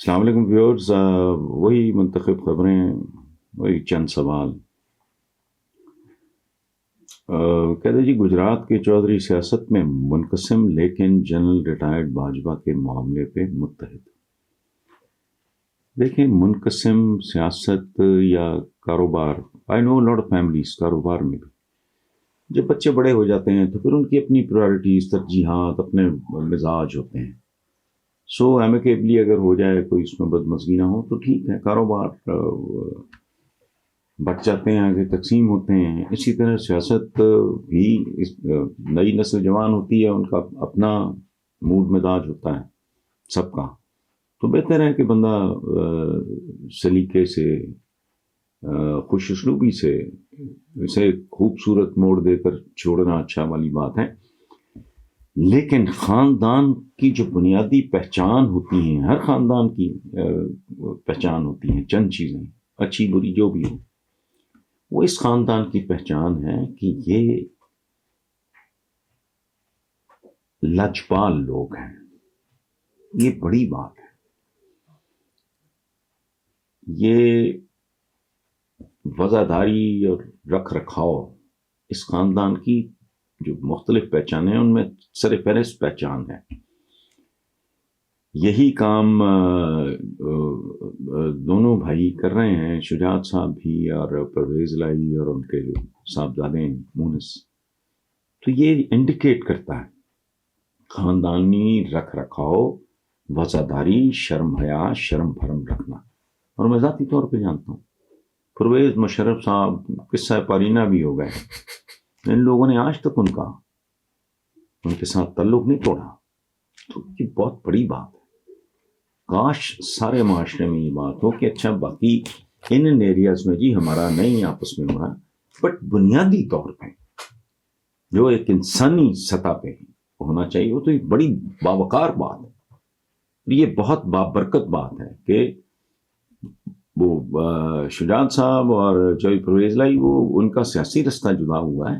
السلام علیکم ویورز، وہی منتخب خبریں، وہی چند سوال۔ کہتے جی گجرات کے چودھری سیاست میں منقسم لیکن جنرل ریٹائرڈ باجوہ کے معاملے پہ متحد۔ دیکھیں، منقسم سیاست یا کاروبار، آئی نو لاٹ آف فیملیز کاروبار میں بھی جب بچے بڑے ہو جاتے ہیں تو پھر ان کی اپنی پرائرٹیز، ترجیحات، اپنے مزاج ہوتے ہیں۔ سو ایمیکیبلی اگر ہو جائے، کوئی اس میں بدمزگی نہ ہو تو ٹھیک ہے، کاروبار بٹ جاتے ہیں، آگے تقسیم ہوتے ہیں۔ اسی طرح سیاست بھی نئی نسل جوان ہوتی ہے، ان کا اپنا موڈ مزاج ہوتا ہے سب کا، تو بہتر ہے کہ بندہ سلیقے سے، خوش اسلوبی سے اسے خوبصورت موڑ دے کر چھوڑنا اچھا والی بات ہے۔ لیکن خاندان کی جو بنیادی پہچان ہوتی ہیں، ہر خاندان کی پہچان ہوتی ہیں، چند چیزیں اچھی بری جو بھی ہو، وہ اس خاندان کی پہچان ہے کہ یہ لاجپال لوگ ہیں۔ یہ بڑی بات ہے۔ یہ وزاداری اور رکھ رکھاؤ اس خاندان کی جو مختلف پہچانیں ہیں ان میں سر فہرست پہچان ہے۔ یہی کام دونوں بھائی کر رہے ہیں، شجاعت صاحب بھی اور پرویز الہی اور ان کے جو صاحبزادے مونس۔ تو یہ انڈیکیٹ کرتا ہے خاندانی رکھ رکھاؤ، وزاداری، شرم حیا، شرم بھرم رکھنا۔ اور میں ذاتی طور پہ جانتا ہوں پرویز مشرف صاحب قصہ پارینہ بھی ہو گئے، ان لوگوں نے آج تک ان کے ساتھ تعلق نہیں توڑا۔ تو یہ بہت بڑی بات ہے۔ کاش سارے معاشرے میں یہ بات ہو کہ اچھا باقی ان ایریاز میں جی ہمارا نہیں آپس میں ہو رہا، بٹ بنیادی طور پہ جو ایک انسانی سطح پہ ہونا چاہیے، وہ تو ایک بڑی باوقار بات ہے۔ یہ بہت بابرکت بات ہے کہ وہ شجاعت صاحب اور جو پرویز الہی، وہ ان کا سیاسی رستہ جدا ہوا ہے،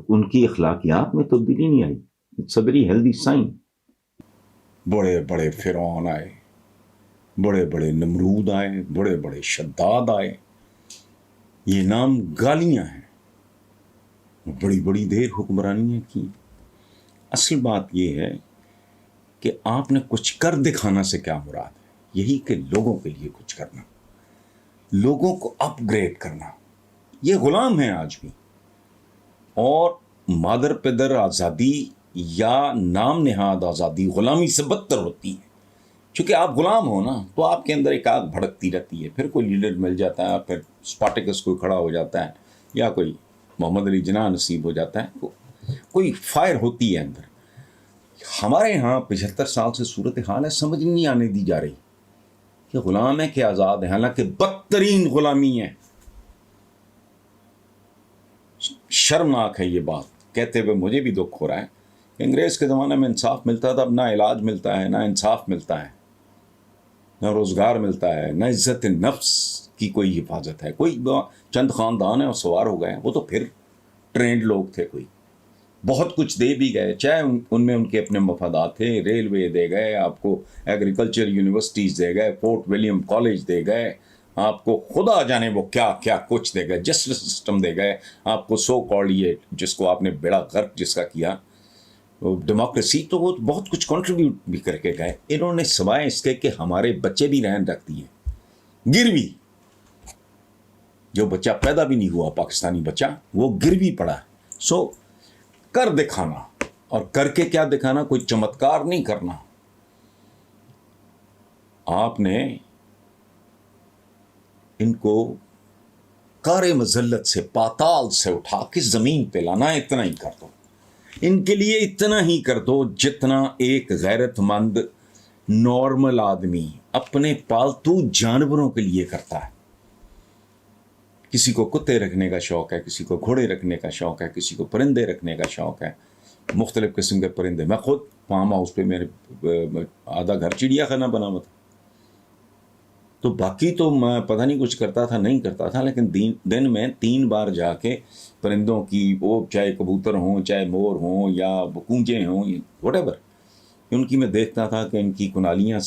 ان کی اخلاقیات میں تبدیلی نہیں آئی۔ It's a very healthy sign. بڑے بڑے فرعون آئے، بڑے بڑے نمرود آئے، بڑے بڑے شداد آئے، یہ نام گالیاں ہیں، بڑی بڑی دیر حکمرانیاں کی۔ اصل بات یہ ہے کہ آپ نے کچھ کر دکھانا سے کیا مراد ہے؟ یہی کہ لوگوں کے لیے کچھ کرنا، لوگوں کو اپ گریڈ کرنا۔ یہ غلام ہیں آج بھی، اور مادر پدر آزادی یا نام نہاد آزادی غلامی سے بدتر ہوتی ہے۔ چونکہ آپ غلام ہو نا، تو آپ کے اندر ایک آگ بھڑکتی رہتی ہے، پھر کوئی لیڈر مل جاتا ہے، پھر اسپارٹیکس کوئی کھڑا ہو جاتا ہے، یا کوئی محمد علی جناح نصیب ہو جاتا ہے، تو کوئی فائر ہوتی ہے اندر۔ ہمارے ہاں 75 سال سے صورتحال ہے، سمجھ نہیں آنے دی جا رہی کہ غلام ہے کہ آزاد ہے، حالانکہ بدترین غلامی ہے۔ شرمناک ہے یہ بات کہتے ہوئے، مجھے بھی دکھ ہو رہا ہے کہ انگریز کے زمانے میں انصاف ملتا تھا، اب نہ علاج ملتا ہے، نہ انصاف ملتا ہے، نہ روزگار ملتا ہے، نہ عزت نفس کی کوئی حفاظت ہے۔ کوئی چند خاندان ہیں اور سوار ہو گئے، وہ تو پھر ٹرینڈ لوگ تھے، کوئی بہت کچھ دے بھی گئے، چاہے ان میں ان کے اپنے مفادات تھے، ریلوے دے گئے آپ کو، ایگریکلچر یونیورسٹیز دے گئے، فورٹ ولیم کالج دے گئے آپ کو، خدا جانے وہ کیا کیا کچھ دے گئے، جسٹس سسٹم دے گئے آپ کو، سو کالڈ یہ جس کو آپ نے بیڑا غرق جس کا کیا ڈیموکریسی، تو وہ بہت کچھ کنٹریبیوٹ بھی کر کے گئے۔ انہوں نے سوائے اس کے کہ ہمارے بچے بھی رہن رکھ دیے گروی، جو بچہ پیدا بھی نہیں ہوا پاکستانی بچہ، وہ گروی پڑا ہے۔ سو کر دکھانا، اور کر کے کیا دکھانا، کوئی چمتکار نہیں کرنا۔ آپ نے ان کو کار مذلت سے، پاتال سے اٹھا کے زمین پہ لانا، اتنا ہی کر دو ان کے لیے، اتنا ہی کر دو جتنا ایک غیرت مند نارمل آدمی اپنے پالتو جانوروں کے لیے کرتا ہے۔ کسی کو کتے رکھنے کا شوق ہے، کسی کو گھوڑے رکھنے کا شوق ہے، کسی کو پرندے رکھنے کا شوق ہے، مختلف قسم کے پرندے۔ میں خود فارم ہاؤس پہ میرے آدھا گھر چڑیا خانہ بنا ہوا تھا، تو باقی تو میں پتہ نہیں کچھ کرتا تھا نہیں کرتا تھا، لیکن دن میں 3 بار جا کے پرندوں کی، وہ چاہے کبوتر ہوں، چاہے مور ہوں، یا کونجے ہوں، وٹ ایور، ان کی میں دیکھتا تھا کہ ان کی کنالیاں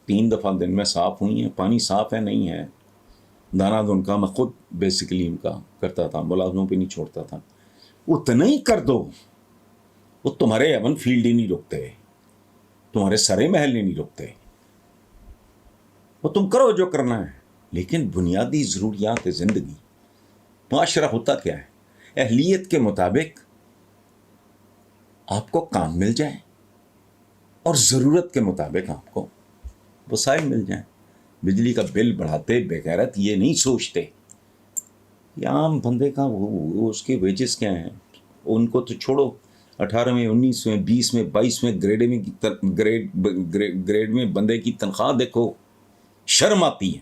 3 دفعہ دن میں صاف ہوئی ہیں. پانی صاف ہے نہیں ہے. دانا دن کا میں خود بیسیکلی ان کا کرتا تھا, ملازموں پہ نہیں چھوڑتا تھا. اتنا ہی کر دو, وہ تمہارے ایون فیلڈ ہی نہیں رکتے, تمہارے سرے محل نہیں رکتے, وہ تم کرو جو کرنا ہے. لیکن بنیادی ضروریات زندگی, معاشرہ ہوتا کیا ہے؟ اہلیت کے مطابق آپ کو کام مل جائے اور ضرورت کے مطابق آپ کو وسائل مل جائیں. بجلی کا بل بڑھاتے بغیرت یہ نہیں سوچتے کہ عام بندے کا وہ اس کے ویجز کیا ہیں. ان کو تو چھوڑو, 18ویں 19ویں 20ویں 22ویں گریڈ میں بندے کی تنخواہ دیکھو, شرم آتی ہے.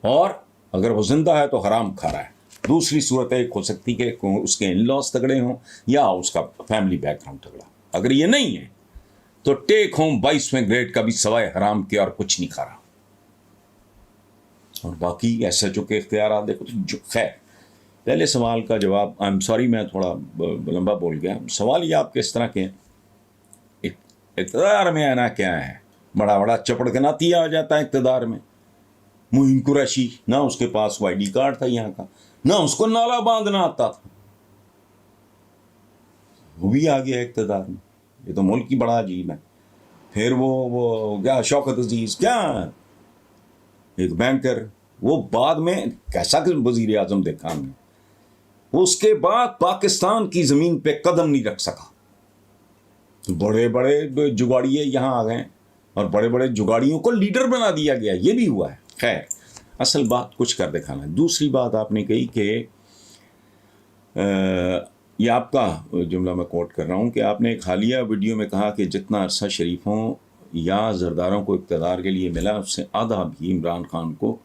اور اگر وہ زندہ ہے تو حرام کھا رہا ہے. دوسری صورت ایک ہو سکتی کہ اس کے ان لاس تگڑے ہوں یا اس کا فیملی بیک گراؤنڈ تگڑا. اگر یہ نہیں ہے تو ٹیک ہوم 22ویں گریڈ کا بھی سوائے حرام کے اور کچھ نہیں کھا رہا. اور باقی ایسا جو کہ اختیارات دیکھو تو خیر. پہلے سوال کا جواب, آئی ایم سوری میں تھوڑا لمبا بول گیا. سوال یہ آپ کس طرح کے ہیں, اقتدار میں آنا کیا ہے؟ بڑا چپڑ کے ناتی آ جاتا ہے اقتدار میں. معین قریشی, نہ اس کے پاس آئی ڈی کارڈ تھا یہاں کا, نہ اس کو نالا باندھنا آتا تھا, وہ بھی آ گیا اقتدار میں. یہ تو ملک کی بڑا عجیب ہے. پھر وہ کیا شوکت عزیز, کیا ایک بینکر, وہ بعد میں کیسا کہ وزیر اعظم دیکھا ہم نے, اس کے بعد پاکستان کی زمین پہ قدم نہیں رکھ سکا. بڑے بڑے جگاڑیے یہاں آ گئے اور بڑے بڑے جگاڑیوں کو لیڈر بنا دیا گیا. یہ بھی ہوا ہے. خیر, اصل بات کچھ کر دکھانا ہے. دوسری بات آپ نے کہی کہ یہ آپ کا جملہ میں کوٹ کر رہا ہوں کہ آپ نے ایک حالیہ ویڈیو میں کہا کہ جتنا عرصہ شریفوں یا زرداروں کو اقتدار کے لیے ملا اس سے آدھا بھی عمران خان کو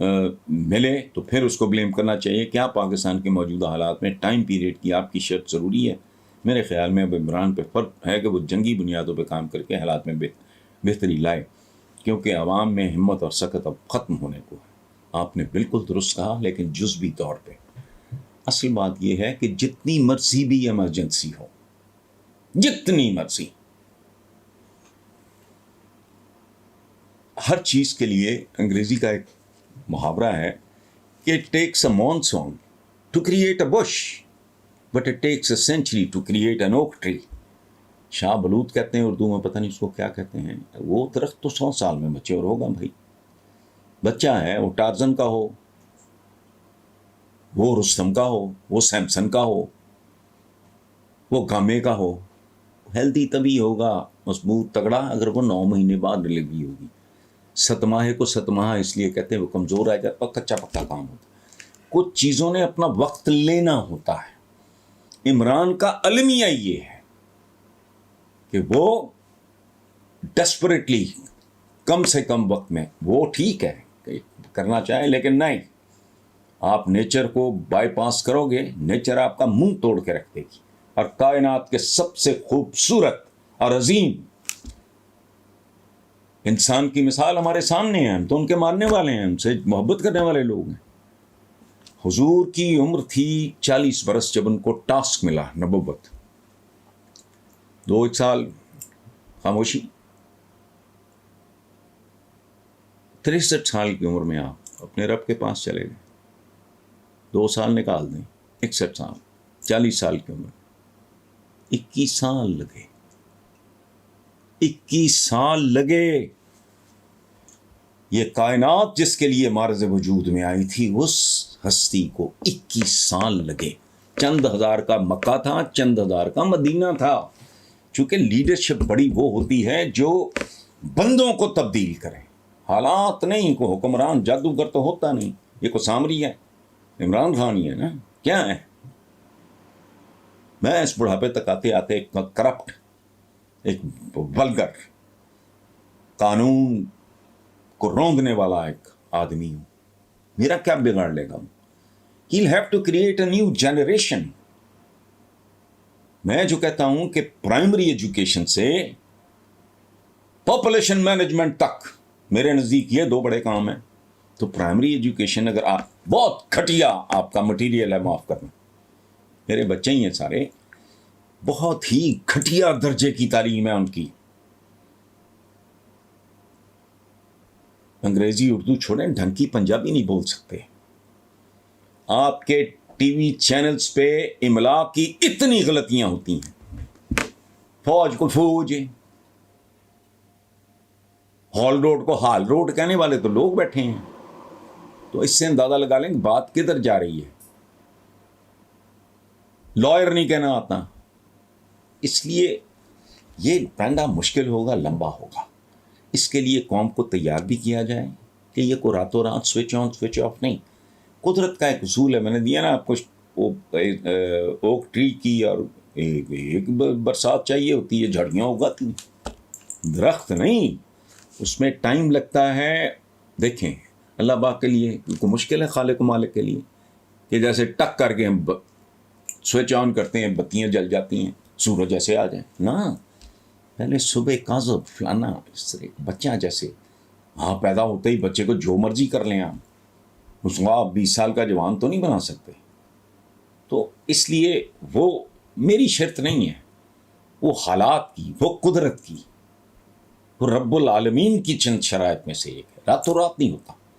ملے تو پھر اس کو بلیم کرنا چاہیے. کیا پاکستان کے موجودہ حالات میں ٹائم پیریڈ کی آپ کی شرط ضروری ہے؟ میرے خیال میں اب عمران پہ فرق ہے کہ وہ جنگی بنیادوں پہ کام کر کے حالات میں بہتری لائے, کیونکہ عوام میں ہمت اور سخت اب ختم ہونے کو ہے. آپ نے بالکل درست کہا, لیکن جزوی طور پہ. اصل بات یہ ہے کہ جتنی مرضی بھی ایمرجنسی ہو, جتنی مرضی, ہر چیز کے لیے انگریزی کا ایک محاورہ ہے کہ it takes a monsoon to create a bush, but it takes a century to create an oak tree. شاہ بلوط کہتے ہیں اردو میں, پتہ نہیں اس کو کیا کہتے ہیں. وہ درخت تو 100 سال میں بچے اور ہوگا بھائی. بچہ ہے, وہ ٹارزن کا ہو, وہ رستم کا ہو, وہ سیمسن کا ہو, وہ گامے کا ہو, ہیلدی تبھی ہوگا, مضبوط تگڑا, اگر وہ 9 مہینے بعد ڈلیوری ہوگی. 7 ماہ کو 7 ماہ اس لیے کہتے ہیں وہ کمزور آ جاتا, کچا پکا کام ہوتا. کچھ چیزوں نے اپنا وقت لینا ہوتا ہے. عمران کا المیہ یہ ہے کہ وہ ڈیسپریٹلی کم سے کم وقت میں, وہ ٹھیک ہے کہ کرنا چاہے, لیکن نہیں, آپ نیچر کو بائی پاس کرو گے, نیچر آپ کا منہ توڑ کے رکھ دے گی. اور کائنات کے سب سے خوبصورت اور عظیم انسان کی مثال ہمارے سامنے ہے, ہم تو ان کے ماننے والے ہیں, ہم سے محبت کرنے والے لوگ ہیں. حضور کی عمر تھی 40 برس جب ان کو ٹاسک ملا نبوت. 2 سال خاموشی, 63 سال کی عمر میں آپ اپنے رب کے پاس چلے گئے. 2 سال نکال دیں, 61 سال, 40 سال کی عمر, 21 سال لگے. 21 سال لگے. یہ کائنات جس کے لیے معرض وجود میں آئی تھی, اس ہستی کو 21 سال لگے. چند ہزار کا مکہ تھا, چند ہزار کا مدینہ تھا. چونکہ لیڈرشپ بڑی وہ ہوتی ہے جو بندوں کو تبدیل کرے, حالات نہیں. کو حکمران جادوگر تو ہوتا نہیں. یہ کو سامری ہے, عمران خان ہی ہے نا, کیا ہے. میں اس بڑھاپے تک آتے آتے ایک کرپٹ, ایک ولگر, قانون کو روندنے والا ایک آدمی ہوں. میرا کیا بگاڑ لے گا؟ He'll have to create a new generation. میں جو کہتا ہوں کہ پرائمری ایجوکیشن سے پاپولیشن مینجمنٹ تک میرے نزدیک یہ 2 بڑے کام ہیں. تو پرائمری ایجوکیشن, اگر آپ بہت گھٹیا آپ کا مٹیریل ہے, معاف کرنا, میرے بچے ہی ہیں سارے, بہت ہی گھٹیا درجے کی تعلیم ہے ان کی. انگریزی اردو چھوڑیں, ڈھنگ کی پنجابی نہیں بول سکتے. آپ کے ٹی وی چینلز پہ املا کی اتنی غلطیاں ہوتی ہیں. فوج کو فوج, ہال روڈ کو ہال روڈ کہنے والے تو لوگ بیٹھے ہیں. تو اس سے اندازہ لگا لیں کہ بات کدھر جا رہی ہے. لائر نہیں کہنا آتا. اس لیے یہ پینڈا مشکل ہوگا, لمبا ہوگا. اس کے لیے قوم کو تیار بھی کیا جائے کہ یہ کو راتوں رات سوئچ آن سوئچ آف نہیں. قدرت کا ایک اصول ہے, میں نے دیا نا آپ کو, اوک ٹری کی, اور ایک برسات چاہیے ہوتی ہے, جھڑیاں اگاتی ہیں, درخت نہیں. اس میں ٹائم لگتا ہے. دیکھیں اللہ پاک کے لیے کو مشکل ہے, خالق و مالک کے لیے, کہ جیسے ٹک کر کے ہم سوئچ آن کرتے ہیں, بتیاں جل جاتی ہیں, سورج ایسے آ جائیں نا. پہلے صبح کاذب فلانا اس طرح بچہ جیسے, ہاں پیدا ہوتے ہی بچے کو جو مرضی کر لیں آپ, اس کو آپ 20 سال کا جوان تو نہیں بنا سکتے. تو اس لیے وہ میری شرط نہیں ہے, وہ حالات کی, وہ قدرت کی, وہ رب العالمین کی چند شرائط میں سے ایک ہے. راتوں رات نہیں ہوتا.